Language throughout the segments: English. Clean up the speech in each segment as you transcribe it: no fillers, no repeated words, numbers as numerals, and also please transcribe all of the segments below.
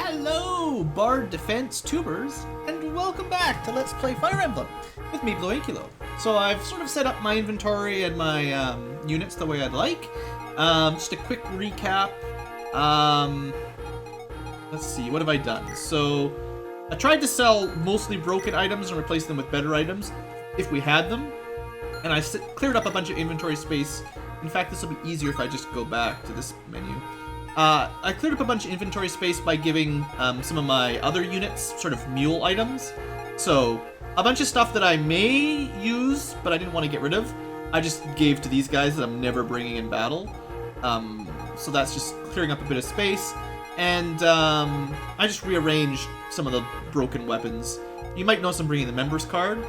Hello, Bard Defense Tubers, and welcome back to Let's Play Fire Emblem with me, BlueAnkylo. So I've sort of set up my inventory and my units the way I'd like. Just a quick recap. Let's see, what have I done? So I tried to sell mostly broken items and replace them with better items, if we had them. And I cleared up a bunch of inventory space. In fact, this will be easier if I just go back to this menu. I cleared up a bunch of inventory space by giving some of my other units sort of mule items. So, a bunch of stuff that I may use, but I didn't want to get rid of, I just gave to these guys that I'm never bringing in battle. So that's just clearing up a bit of space. And I just rearranged some of the broken weapons. You might notice I'm bringing the members card.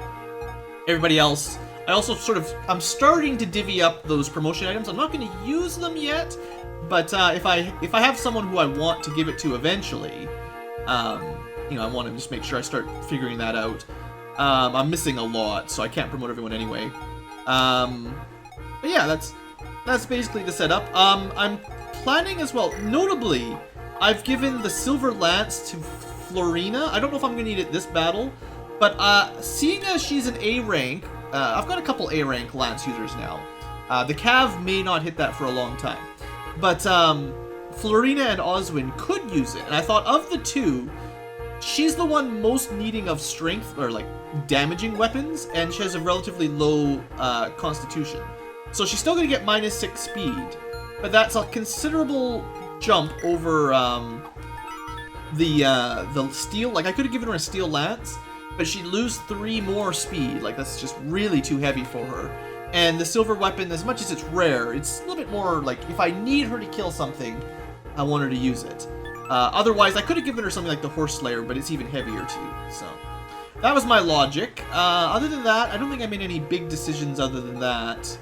Everybody else, I also I'm starting to divvy up those promotion items. I'm not going to use them yet. But if I have someone who I want to give it to eventually, you know, I want to just make sure I start figuring that out. I'm missing a lot, so I can't promote everyone anyway. But yeah, that's basically the setup. I'm planning as well. Notably, I've given the Silver Lance to Florina. I don't know if I'm going to need it this battle, but seeing as she's an A rank, I've got a couple A rank Lance users now. The Cav may not hit that for a long time. But Florina and Oswin could use it, and I thought of the two, she's the one most needing of strength, or like damaging weapons, and she has a relatively low constitution. So she's still going to get -6 speed, but that's a considerable jump over the steel. Like, I could have given her a steel lance, but she'd lose 3 more speed. Like, that's just really too heavy for her. And the silver weapon, as much as it's rare, it's a little bit more like, if I need her to kill something, I want her to use it. Otherwise, I could have given her something like the Horse Slayer, but it's even heavier too. So that was my logic. Other than that, I don't think I made any big decisions other than that.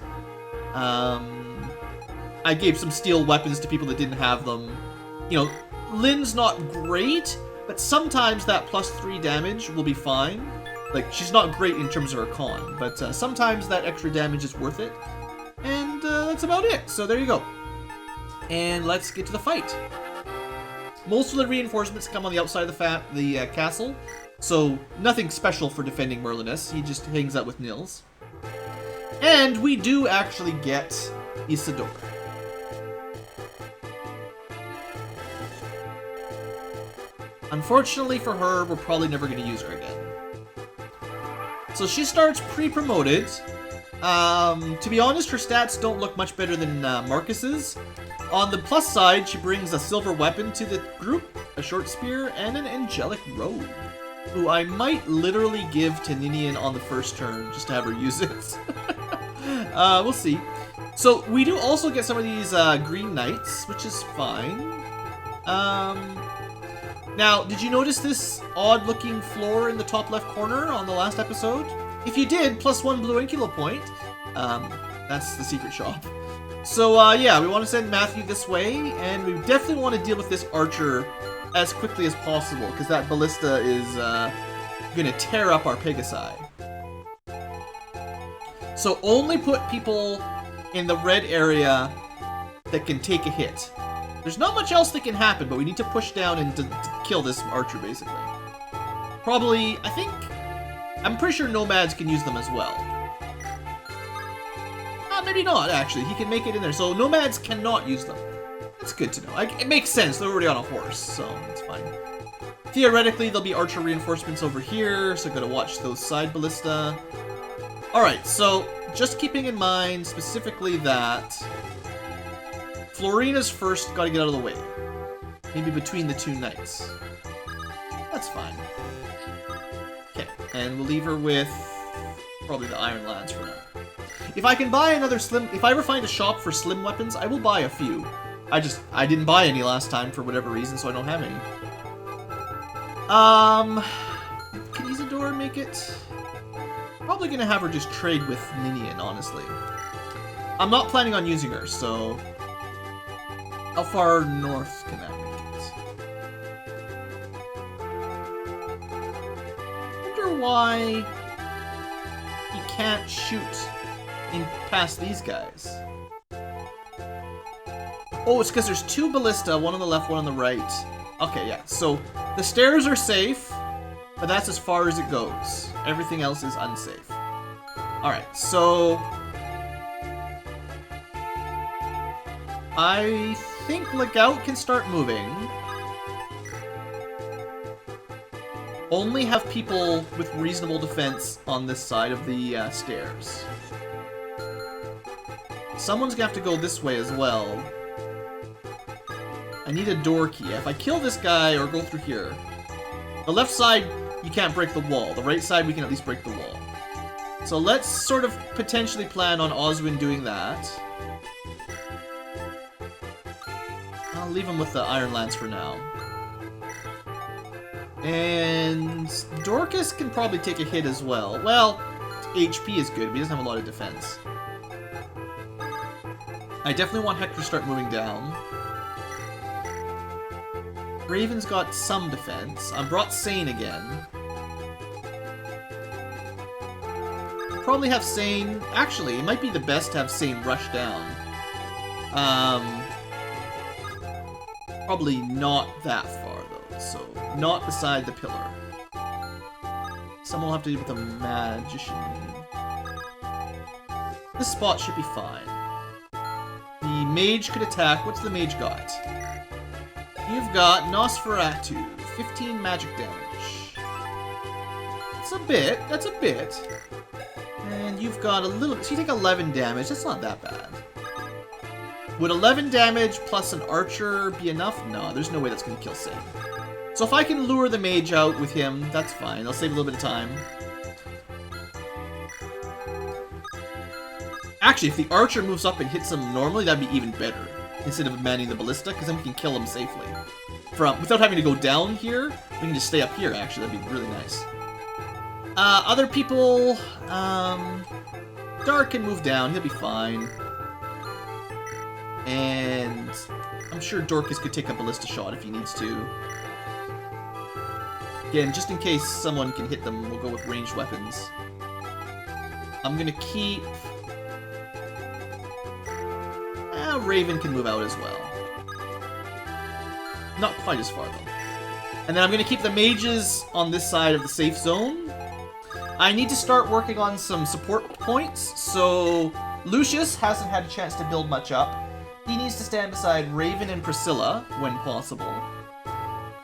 I gave some steel weapons to people that didn't have them. You know, Lynn's not great, but sometimes that +3 damage will be fine. Like, she's not great in terms of her con, but sometimes that extra damage is worth it. And that's about it. So there you go. And let's get to the fight. Most of the reinforcements come on the outside of the castle, so nothing special for defending Merlinus. He just hangs out with Nils. And we do actually get Isidore. Unfortunately for her, we're probably never going to use her again. So she starts pre-promoted. To be honest, her stats don't look much better than Marcus's. On the plus side, she brings a silver weapon to the group, a short spear, and an angelic robe, who I might literally give to Ninian on the first turn, just to have her use it. We'll see. So we do also get some of these green knights, which is fine. Now, did you notice this odd-looking floor in the top left corner on the last episode? If you did, +1 BlueAnkylo point. That's the secret shop. So, yeah, we want to send Matthew this way, and we definitely want to deal with this archer as quickly as possible, because that ballista is going to tear up our Pegasi. So only put people in the red area that can take a hit. There's not much else that can happen, but we need to push down and to kill this archer, basically. Probably, I'm pretty sure nomads can use them as well. Maybe not, actually. He can make it in there. So nomads cannot use them. That's good to know. It makes sense. They're already on a horse, so it's fine. Theoretically, there'll be archer reinforcements over here, so gotta watch those side ballista. Alright, so just keeping in mind specifically that Florina's first, gotta get out of the way. Maybe between the 2 knights. That's fine. Okay, and we'll leave her with probably the Iron Lance for now. If I can buy another if I ever find a shop for slim weapons, I will buy a few. I didn't buy any last time for whatever reason, so I don't have any. Can Isidore make it? Probably gonna have her just trade with Ninian, honestly. I'm not planning on using her, so how far north can that make it? I wonder why he can't shoot past these guys. Oh, it's because there's 2 ballista, one on the left, one on the right. Okay, yeah. So the stairs are safe, but that's as far as it goes. Everything else is unsafe. Alright, so I think Lookout can start moving. Only have people with reasonable defense on this side of the stairs. Someone's gonna have to go this way as well. I need a door key. If I kill this guy or go through here, the left side, you can't break the wall. The right side, we can at least break the wall. So let's sort of potentially plan on Oswin doing that. I'll leave him with the Iron Lance for now. And Dorcas can probably take a hit as well. Well, HP is good, but he doesn't have a lot of defense. I definitely want Hector to start moving down. Raven's got some defense. I brought Sane again. Probably have Sane... Actually, it might be the best to have Sane rush down. Probably not that far, though. So, not beside the pillar. Someone will have to deal with a magician. This spot should be fine. The mage could attack. What's the mage got? You've got Nosferatu, 15 magic damage. That's a bit, that's a bit. And you've got a little, so you take 11 damage, that's not that bad. Would 11 damage plus an archer be enough? No, there's no way that's going to kill Sane. So if I can lure the mage out with him, that's fine, I'll save a little bit of time. Actually, if the archer moves up and hits him normally, that'd be even better. Instead of manning the ballista, because then we can kill him safely. Without having to go down here, we can just stay up here, actually. That'd be really nice. Other people... Dark can move down. He'll be fine. And... I'm sure Dorcas could take a ballista shot if he needs to. Again, just in case someone can hit them, we'll go with ranged weapons. I'm gonna keep... Raven can move out as well. Not quite as far, though. And then I'm going to keep the mages on this side of the safe zone. I need to start working on some support points, so Lucius hasn't had a chance to build much up. He needs to stand beside Raven and Priscilla when possible.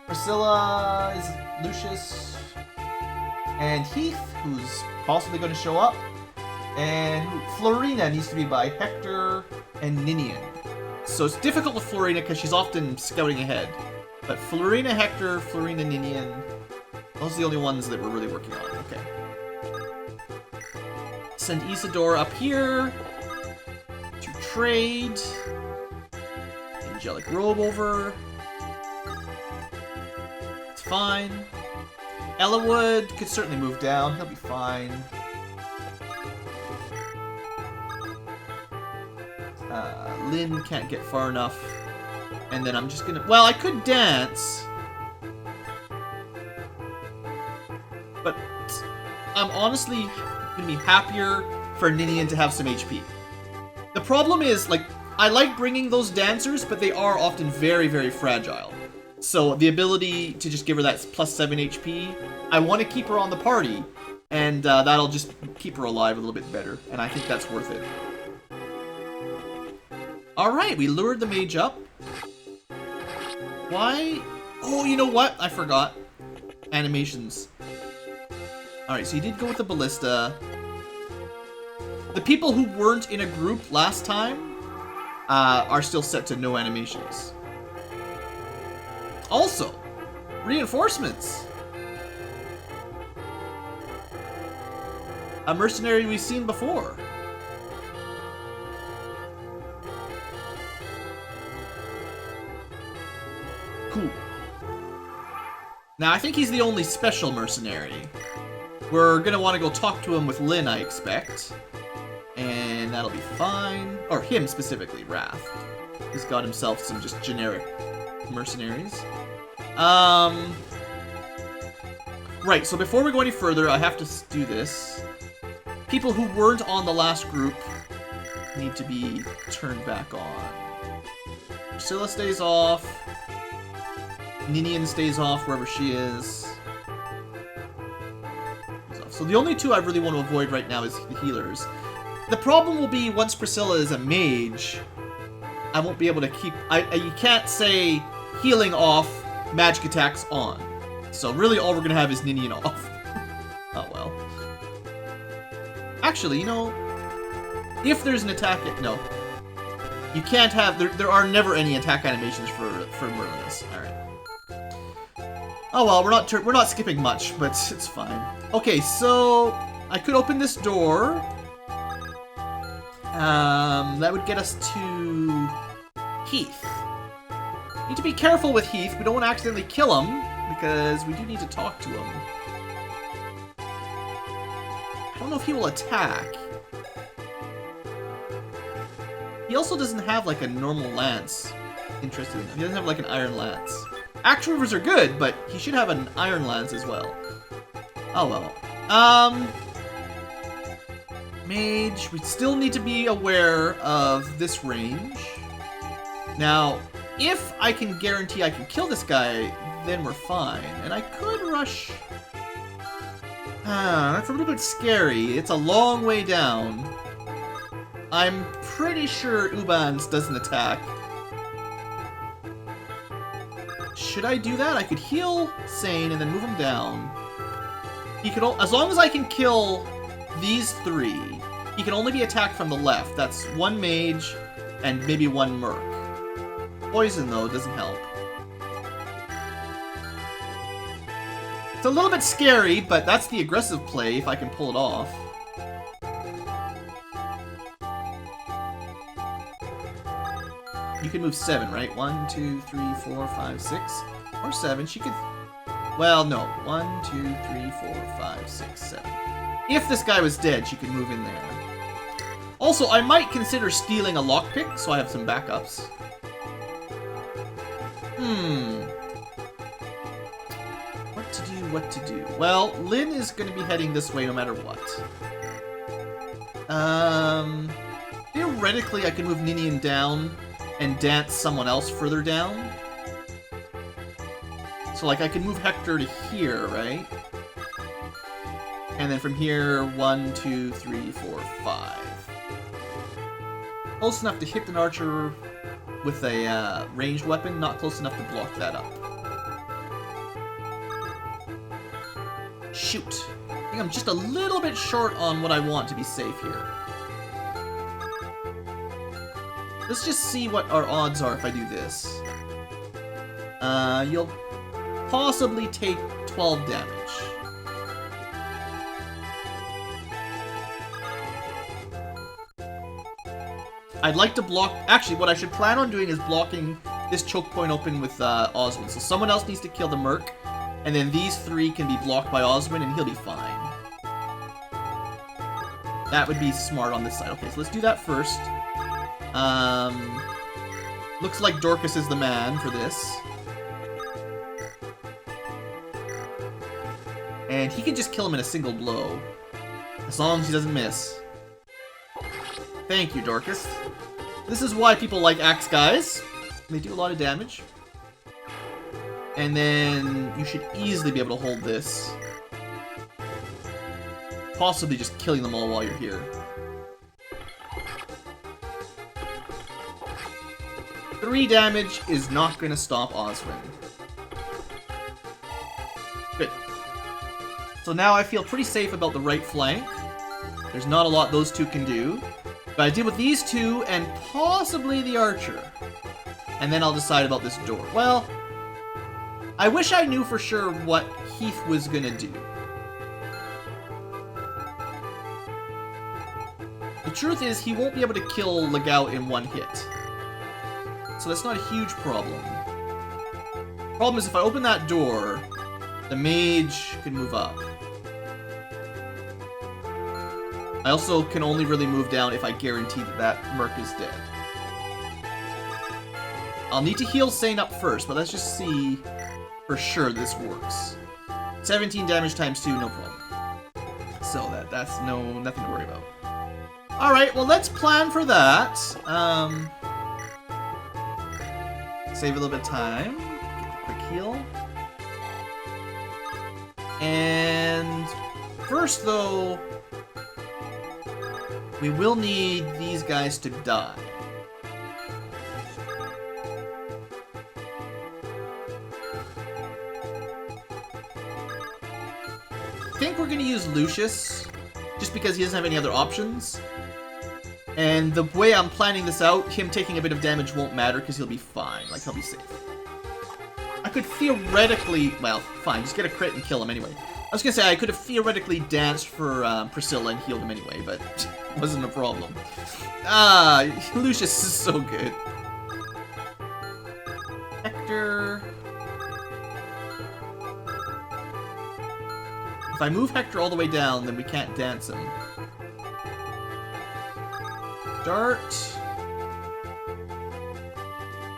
Priscilla is Lucius and Heath, who's possibly going to show up. And Florina needs to be by Hector and Ninian. So it's difficult with Florina because she's often scouting ahead. But Florina, Hector, Florina, Ninian, those are the only ones that we're really working on. Okay. Send Isidore up here to trade. Angelic Robe over. It's fine. Ellawood could certainly move down. He'll be fine. Lynn can't get far enough. And then I'm just gonna... Well, I could dance. But I'm honestly gonna be happier for Ninian to have some HP. The problem is, like, I like bringing those dancers, but they are often very, very fragile. So the ability to just give her that +7 HP, I want to keep her on the party. And that'll just keep her alive a little bit better. And I think that's worth it. Alright, we lured the mage up. Why? Oh, you know what? I forgot. Animations. Alright, so you did go with the ballista. The people who weren't in a group last time are still set to no animations. Also, reinforcements. A mercenary we've seen before. Cool. Now, I think he's the only special mercenary. We're gonna want to go talk to him with Lynn, I expect. And that'll be fine. Or him specifically, Wrath. He's got himself some just generic mercenaries. Right, so before we go any further, I have to do this. People who weren't on the last group need to be turned back on. Priscilla stays off. Ninian stays off wherever she is. So the only two I really want to avoid right now is the healers. The problem will be once Priscilla is a mage, I won't be able to keep... you can't say healing off, magic attacks on. So really all we're going to have is Ninian off. Oh well. Actually, you know, if there's an attack... No. You can't have... There are never any attack animations for Merlinus. Alright. Oh well, we're not skipping much, but it's fine. Okay, so I could open this door. That would get us to Heath. Need to be careful with Heath. We don't want to accidentally kill him because we do need to talk to him. I don't know if he will attack. He also doesn't have like a normal lance. Interested in him. He doesn't have like an iron lance. Axe Reavers are good, but he should have an iron lance as well. Oh well. Mage, we still need to be aware of this range. Now, if I can guarantee I can kill this guy, then we're fine. And I could rush... that's a little bit scary. It's a long way down. I'm pretty sure Ubans doesn't attack. Should I do that? I could heal Sane and then move him down. He could, as long as I can kill these three, he can only be attacked from the left. That's one mage and maybe one merc. Poison, though, doesn't help. It's a little bit scary, but that's the aggressive play if I can pull it off. You can move 7, right? 1, 2, 3, 4, 5, 6, or 7. She could... Well, no. 1, 2, 3, 4, 5, 6, 7. If this guy was dead, she could move in there. Also, I might consider stealing a lockpick, so I have some backups. What to do? Well, Lynn is going to be heading this way no matter what. Theoretically, I can move Ninian down and dance someone else further down. So, like, I can move Hector to here, right? And then from here, 1, 2, 3, 4, 5. Close enough to hit an archer with a ranged weapon, not close enough to block that up. Shoot. I think I'm just a little bit short on what I want to be safe here. Let's just see what our odds are if I do this. You'll possibly take 12 damage. I'd like to block... Actually, what I should plan on doing is blocking this choke point open with Oswin. So someone else needs to kill the merc, and then these three can be blocked by Oswin, and he'll be fine. That would be smart on this side. Okay, so let's do that first. Looks like Dorcas is the man for this. And he can just kill him in a single blow. As long as he doesn't miss. Thank you, Dorcas. This is why people like axe guys. They do a lot of damage. And then you should easily be able to hold this. Possibly just killing them all while you're here. 3 damage is not going to stop Oswin. Good. So now I feel pretty safe about the right flank. There's not a lot those two can do. But I deal with these two and possibly the archer. And then I'll decide about this door. Well, I wish I knew for sure what Heath was gonna do. The truth is, he won't be able to kill Legao in one hit. So that's not a huge problem. Problem is, if I open that door, the mage can move up. I also can only really move down if I guarantee that that merc is dead. I'll need to heal Sane up first, but let's just see for sure this works. 17 damage times 2, no problem. So that's nothing to worry about. Alright, well let's plan for that. Save a little bit of time. Get the quick heal. And first, though, we will need these guys to die. I think we're going to use Lucius, just because he doesn't have any other options. And the way I'm planning this out, him taking a bit of damage won't matter, because he'll be fine. Like, he'll be safe. I could theoretically... Well, fine, just get a crit and kill him anyway. I was going to say, I could have theoretically danced for Priscilla and healed him anyway, but it wasn't a problem. Ah, Lucius is so good. Hector... If I move Hector all the way down, then we can't dance him. Dart.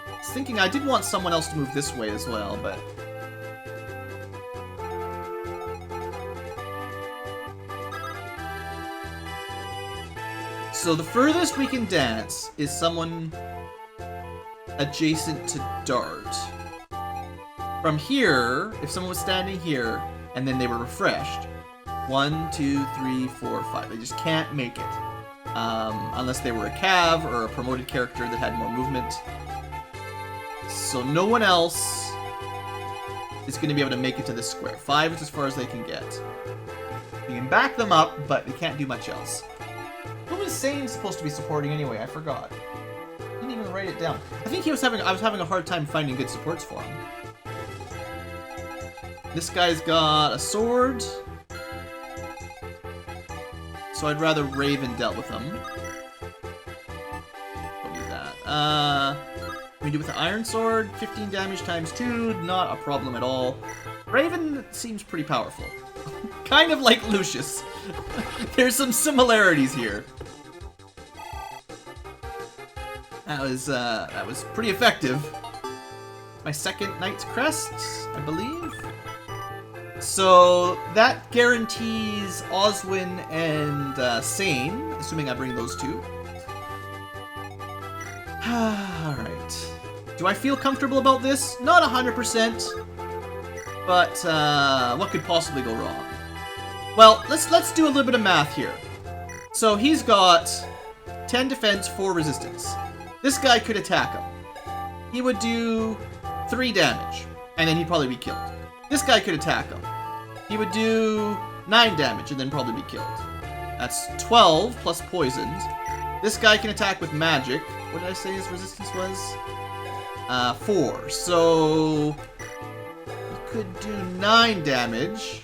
I was thinking I did want someone else to move this way as well, but... So the furthest we can dance is someone adjacent to Dart. From here, if someone was standing here, and then they were refreshed, 1, 2, 3, 4, 5. They just can't make it. Unless they were a Cav or a promoted character that had more movement. So no one else is going to be able to make it to this square. 5 is as far as they can get. You can back them up, but they can't do much else. Who was Sane supposed to be supporting anyway? I forgot. I didn't even write it down. I think I was having a hard time finding good supports for him. This guy's got a sword. So I'd rather Raven dealt with him. Don't need that. We do with the Iron Sword, 15 damage times 2, not a problem at all. Raven seems pretty powerful. Kind of like Lucius. There's some similarities here. That was pretty effective. My second Knight's Crest, I believe. So that guarantees Oswin and Sane, assuming I bring those two. Alright. Do I feel comfortable about this? Not 100%. But what could possibly go wrong? Well, let's do a little bit of math here. So he's got 10 defense, 4 resistance. This guy could attack him. He would do 3 damage, and then he'd probably be killed. This guy could attack him. He would do 9 damage and then probably be killed. That's 12 plus poisoned. This guy can attack with magic. What did I say his resistance was? 4. So he could do 9 damage.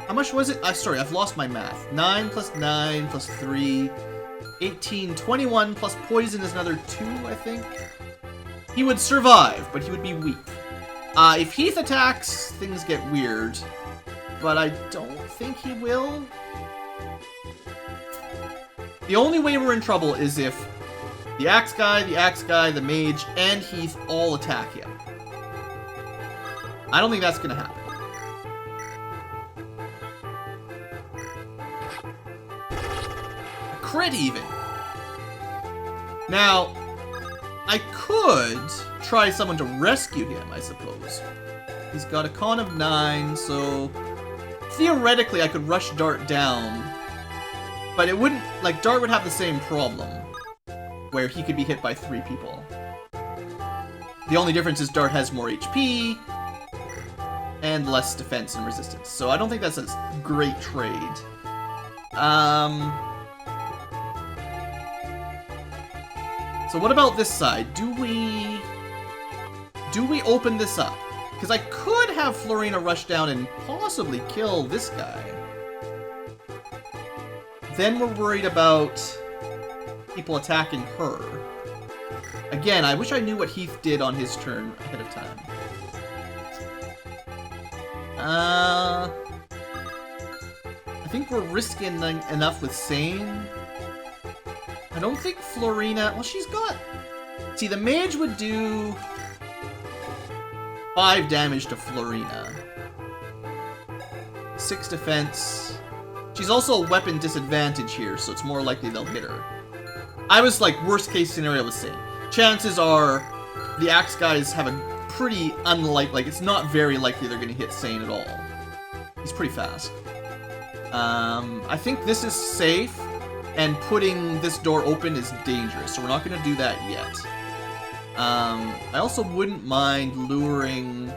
How much was it? Sorry, I've lost my math. 9 plus 9 plus 3. 18, 21 plus poison is another 2, I think. He would survive, but he would be weak. If Heath attacks, things get weird. But I don't think he will. The only way we're in trouble is if the Axe Guy, the Mage, and Heath all attack him. I don't think that's gonna happen. A crit even. Now, I could try someone to rescue him, I suppose. He's got a con of 9, so theoretically I could rush Dart down. But it wouldn't, like, Dart would have the same problem, where he could be hit by 3 people. The only difference is Dart has more HP, and less defense and resistance. So I don't think that's a great trade. So what about this side? Do we open this up? Because I could have Florina rush down and possibly kill this guy. Then we're worried about people attacking her. Again, I wish I knew what Heath did on his turn ahead of time. I think we're risking enough with Sane. I don't think Florina... Well, she's got... See, the Mage would do 5 damage to Florina. 6 defense. She's also a weapon disadvantage here, so it's more likely they'll hit her. I was like, worst case scenario with Sane. Chances are the axe guys have a pretty like, it's not very likely they're going to hit Sane at all. He's pretty fast. I think this is safe, and putting this door open is dangerous, so we're not going to do that yet. I also wouldn't mind luring...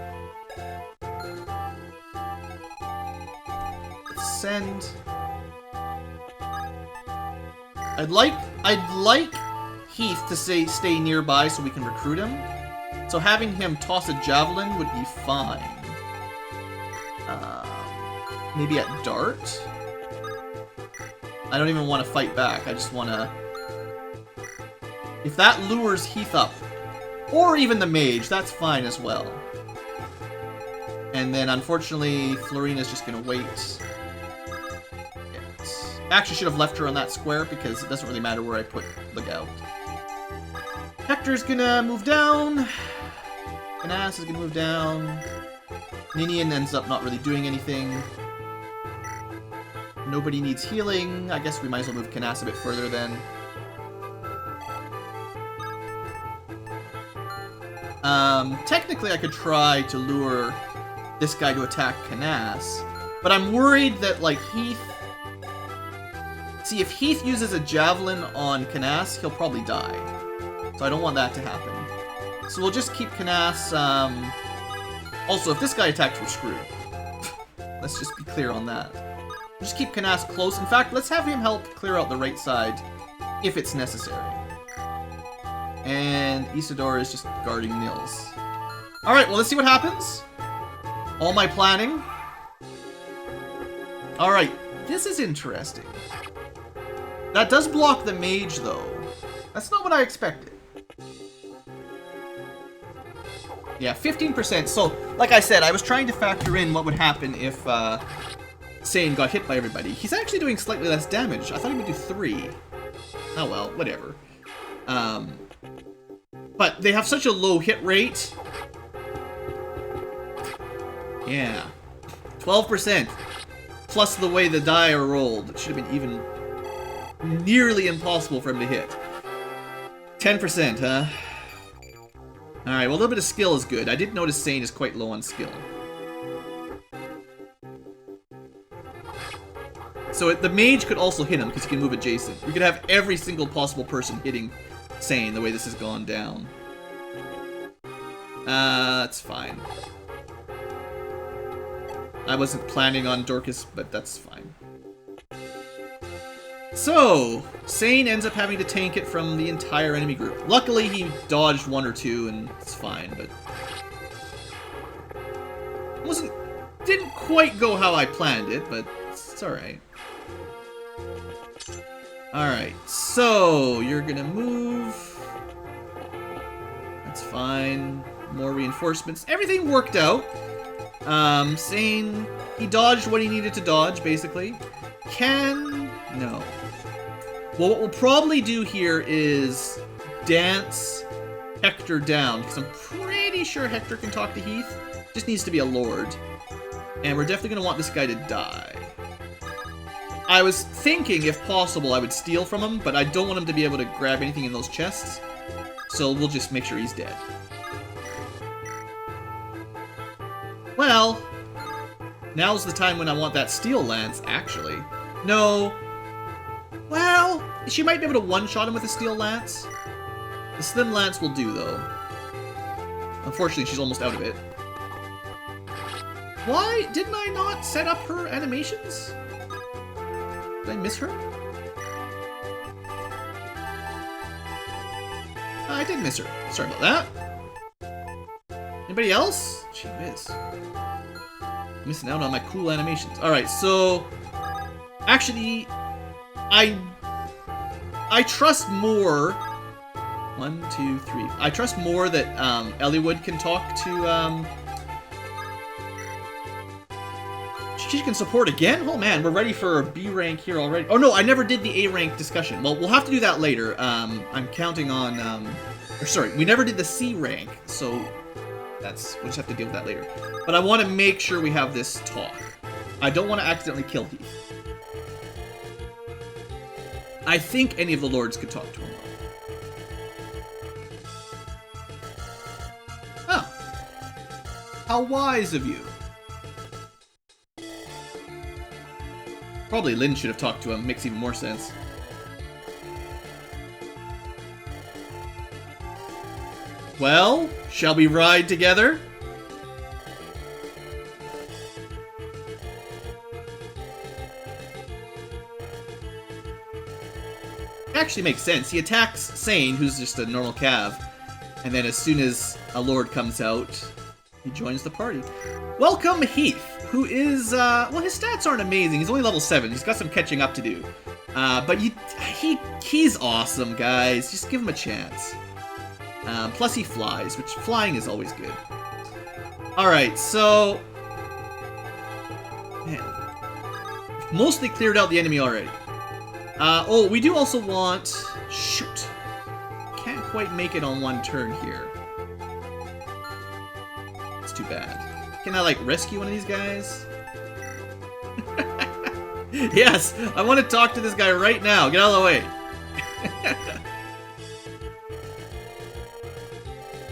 Send... I'd like Heath to stay nearby so we can recruit him. So having him toss a javelin would be fine. Maybe at dart? I don't even want to fight back. I just want to... If that lures Heath up, or even the mage, that's fine as well. And then, unfortunately, Florina's just going to wait. Actually, should have left her on that square because it doesn't really matter where I put the gout. Hector's going to move down. Canas is going to move down. Ninian ends up not really doing anything. Nobody needs healing. I guess we might as well move Canas a bit further then. Technically I could try to lure this guy to attack Canas, but I'm worried that, like, Heath... See, if Heath uses a javelin on Canas, he'll probably die. So I don't want that to happen. So we'll just keep Canas, Also, if this guy attacks, we're screwed. Let's just be clear on that. Just keep Canas close. In fact, let's have him help clear out the right side if it's necessary. And Isidore is just guarding Nils. Alright, well, let's see what happens. All my planning. Alright, this is interesting. That does block the mage, though. That's not what I expected. Yeah, 15%. So, like I said, I was trying to factor in what would happen if Sane got hit by everybody. He's actually doing slightly less damage. I thought he would do 3. Oh well, whatever. But they have such a low hit rate. Yeah. 12%. Plus the way the die are rolled. It should have been even nearly impossible for him to hit. 10%, huh? Alright, well, a little bit of skill is good. I did notice Sane is quite low on skill. So the mage could also hit him because he can move adjacent. We could have every single possible person hitting Sane the way this has gone down. That's fine. I wasn't planning on Dorcas, but that's fine. So, Sane ends up having to tank it from the entire enemy group. Luckily, he dodged 1 or 2, and it's fine, but... Didn't quite go how I planned it, but it's alright. Alright, so, you're gonna move... That's fine. More reinforcements. Everything worked out. Sane... He dodged what he needed to dodge, basically. No. Well, what we'll probably do here is dance Hector down, because I'm pretty sure Hector can talk to Heath. Just needs to be a lord. And we're definitely going to want this guy to die. I was thinking, if possible, I would steal from him, but I don't want him to be able to grab anything in those chests. So we'll just make sure he's dead. Well, now's the time when I want that steel lance, actually. No. Well, she might be able to one-shot him with a steel lance. The slim lance will do, though. Unfortunately, she's almost out of it. Why didn't I not set up her animations? Did I miss her? I did miss her. Sorry about that. Anybody else? Gee whiz. Missing out on my cool animations. Alright, so... Actually, I trust more... 1, 2, 3. I trust more that Eliwood can talk to... She can support again? Oh man, we're ready for a B rank here already. Oh no, I never did the A rank discussion. Well, we'll have to do that later. I'm counting on... Or sorry, we never did the C rank, so we'll just have to deal with that later. But I want to make sure we have this talk. I don't want to accidentally kill Heath. I think any of the lords could talk to him. How wise of you. Probably Lynn should have talked to him. Makes even more sense. Well, shall we ride together? It actually makes sense. He attacks Sane, who's just a normal cav, and then as soon as a lord comes out, he joins the party. Welcome Heath, who is, well, his stats aren't amazing. He's only level 7. He's got some catching up to do. But he's awesome, guys. Just give him a chance. Plus he flies, which flying is always good. Alright, so... Man. Mostly cleared out the enemy already. Oh, we do also want... Shoot. Can't quite make it on one turn here. It's too bad. Can I, like, rescue one of these guys? Yes! I want to talk to this guy right now. Get out of the way.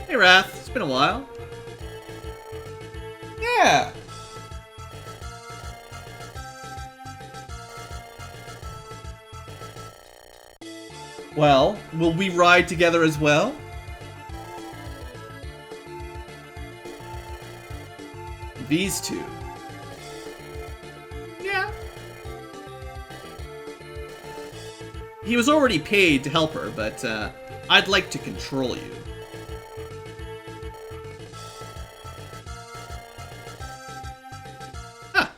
Hey, Wrath. It's been a while. Yeah! Well, will we ride together as well? These two. Yeah. He was already paid to help her, but I'd like to control you. Huh.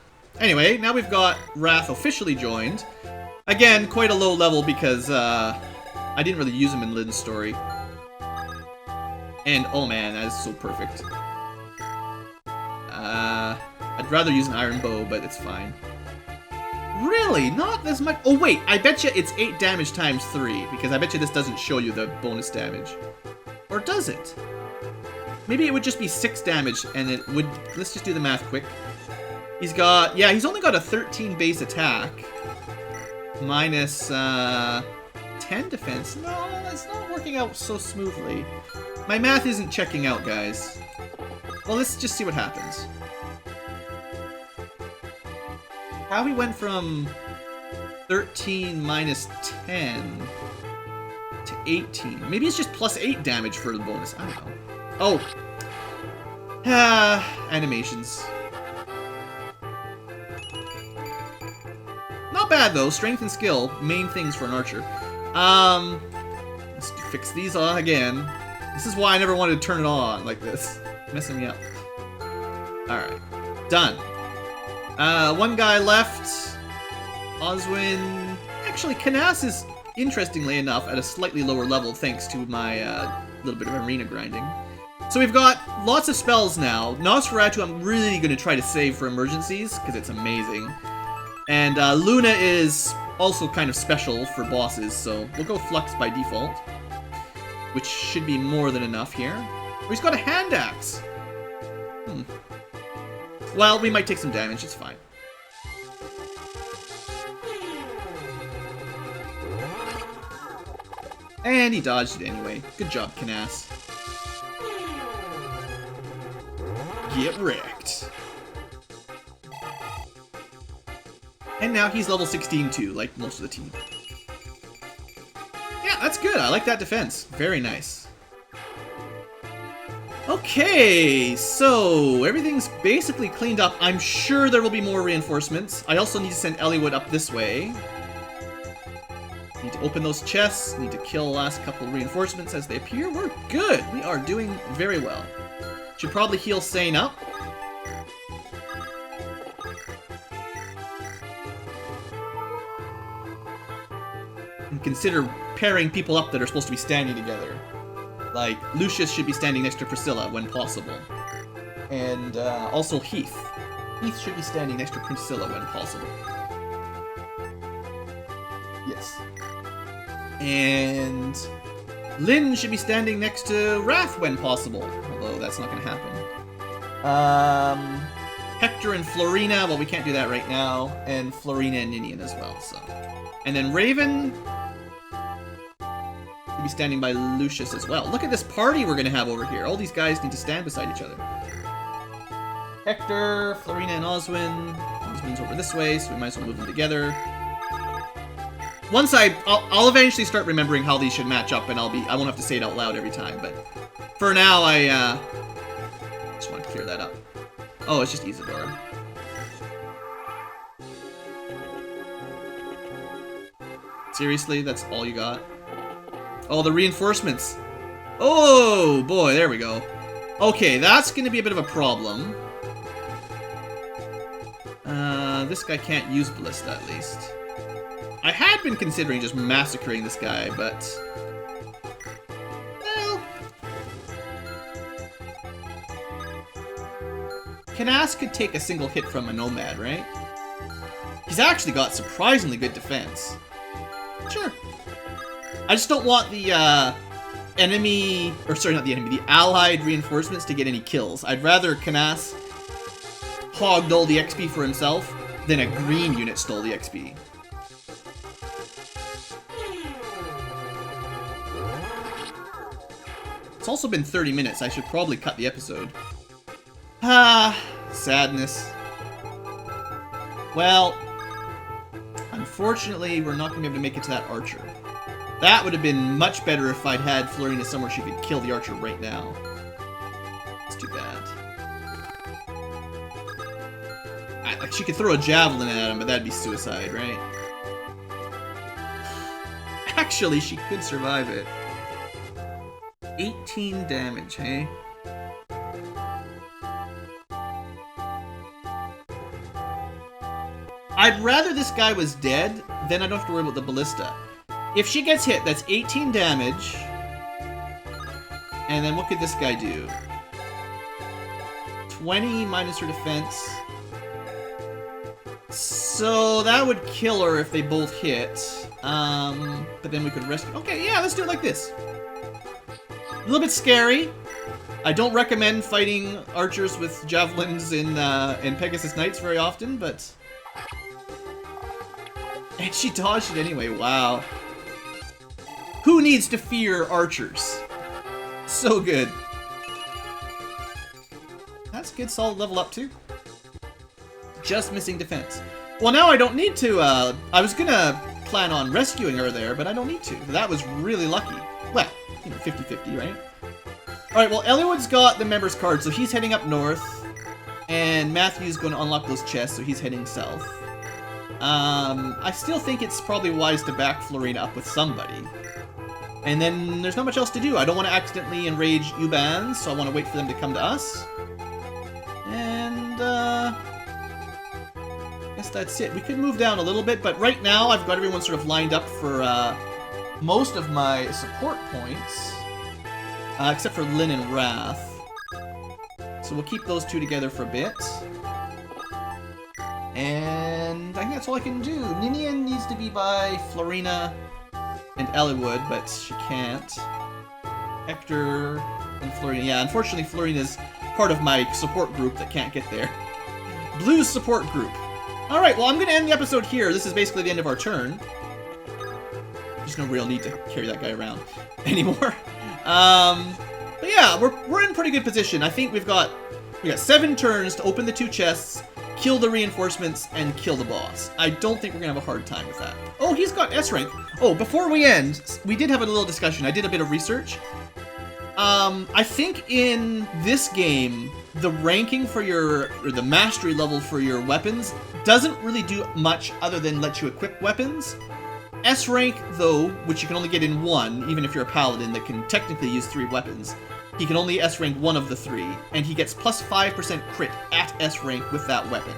Anyway, now we've got Wrath officially joined. Again, quite a low level because I didn't really use him in Lynn's story. And, oh man, that is so perfect. I'd rather use an iron bow, but it's fine. Really? Not as much? Oh wait, I bet you it's 8 damage times 3, because I bet you this doesn't show you the bonus damage. Or does it? Maybe it would just be 6 damage, and it would... Let's just do the math quick. He's got... Yeah, he's only got a 13 base attack. Minus, 10 defense. No, it's not working out so smoothly. My math isn't checking out, guys. Well, let's just see what happens. How he went from 13 minus 10 to 18. Maybe it's just plus 8 damage for the bonus. I don't know. Oh. Animations. Not bad, though. Strength and skill. Main things for an archer. Let's fix these again. This is why I never wanted to turn it on like this. Messing me up. Alright. Done. One guy left. Oswin. Actually, Canas is, interestingly enough, at a slightly lower level thanks to my little bit of arena grinding. So we've got lots of spells now. Nosferatu I'm really going to try to save for emergencies, because it's amazing. And Luna is also kind of special for bosses, so we'll go Flux by default. Which should be more than enough here. Oh, he's got a hand axe! Well, we might take some damage, it's fine. And he dodged it anyway. Good job, Canas. Get wrecked. And now he's level 16 too, like most of the team. Yeah, that's good. I like that defense. Very nice. Okay, so everything's basically cleaned up. I'm sure there will be more reinforcements. I also need to send Eliwood up this way. Need to open those chests. Need to kill the last couple of reinforcements as they appear. We're good. We are doing very well. Should probably heal Sane up. And consider pairing people up that are supposed to be standing together. Like, Lucius should be standing next to Priscilla when possible. And also Heath. Heath should be standing next to Priscilla when possible. Yes. And Lynn should be standing next to Wrath when possible. Although that's not going to happen. Hector and Florina, well, we can't do that right now. And Florina and Ninian as well, so. And then Raven should be standing by Lucius as well. Look at this party we're going to have over here. All these guys need to stand beside each other. Hector, Florina, and Oswin. Oswin's over this way, so we might as well move them together. Once I'll eventually start remembering how these should match up, and I won't have to say it out loud every time. But for now, I just want to clear that up. Oh, it's just Isadora. Seriously, that's all you got? Oh, the reinforcements. Oh boy, there we go. Okay, that's gonna be a bit of a problem. This guy can't use Ballista, at least. I had been considering just massacring this guy, but... well... Canas could take a single hit from a Nomad, right? He's actually got surprisingly good defense. Sure. I just don't want the, enemy... or sorry, not the enemy, the allied reinforcements to get any kills. I'd rather Canas hogged all the XP for himself than a green unit stole the XP. It's also been 30 minutes. I should probably cut the episode. Ah, sadness. Well, unfortunately, we're not going to be able to make it to that archer. That would have been much better if I'd had Florina somewhere she could kill the archer right now. It's too bad. Like, she could throw a javelin at him, but that'd be suicide, right? Actually, she could survive it. 18 damage, hey? I'd rather this guy was dead, then I don't have to worry about the ballista. If she gets hit, that's 18 damage. And then what could this guy do? 20 minus her defense. So that would kill her if they both hit. But then we could rescue. Okay, yeah, let's do it like this. A little bit scary. I don't recommend fighting archers with javelins in Pegasus Knights very often, but... and she dodged it anyway, wow. Who needs to fear archers? So good. That's a good solid level up too. Just missing defense. Well, now I don't need to, I was gonna plan on rescuing her there, but I don't need to. That was really lucky. Well, you know, 50-50, right? Alright, well, Eliwood's got the member's card, so he's heading up north. And Matthew's going to unlock those chests, so he's heading south. I still think it's probably wise to back Florina up with somebody. And then there's not much else to do. I don't want to accidentally enrage Ubans, so I want to wait for them to come to us. And, I guess that's it. We could move down a little bit, but right now I've got everyone sort of lined up for, most of my support points. Except for Lyn and Wrath. So we'll keep those two together for a bit. And I think that's all I can do. Ninian needs to be by Florina and Eliwood, but she can't. Hector and Florina. Yeah, unfortunately Florina's part of my support group that can't get there. Blue's support group. Alright, well I'm going to end the episode here. This is basically the end of our turn. There's no real need to carry that guy around anymore. But yeah, we're in pretty good position. I think we got 7 turns to open the 2 chests, kill the reinforcements, and kill the boss. I don't think we're gonna have a hard time with that. Oh, he's got S rank. Oh, before we end, we did have a little discussion. I did a bit of research. I think in this game, the ranking for or the mastery level for your weapons doesn't really do much other than let you equip weapons. S rank, though, which you can only get in 1, even if you're a paladin that can technically use 3 weapons, he can only S rank 1 of the 3, and he gets plus 5% crit at S rank with that weapon.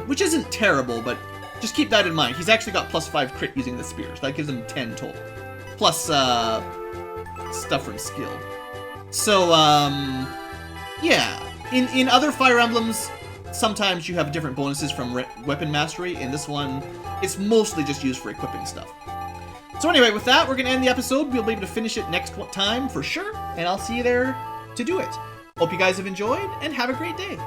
Which isn't terrible, but just keep that in mind. He's actually got plus 5 crit using the spears. That gives him 10 total. Plus, stuff from skill. So, yeah. In other Fire Emblems, sometimes you have different bonuses from weapon mastery. In this one, it's mostly just used for equipping stuff. So anyway, with that, we're going to end the episode. We'll be able to finish it next time for sure, and I'll see you there to do it. Hope you guys have enjoyed, and have a great day.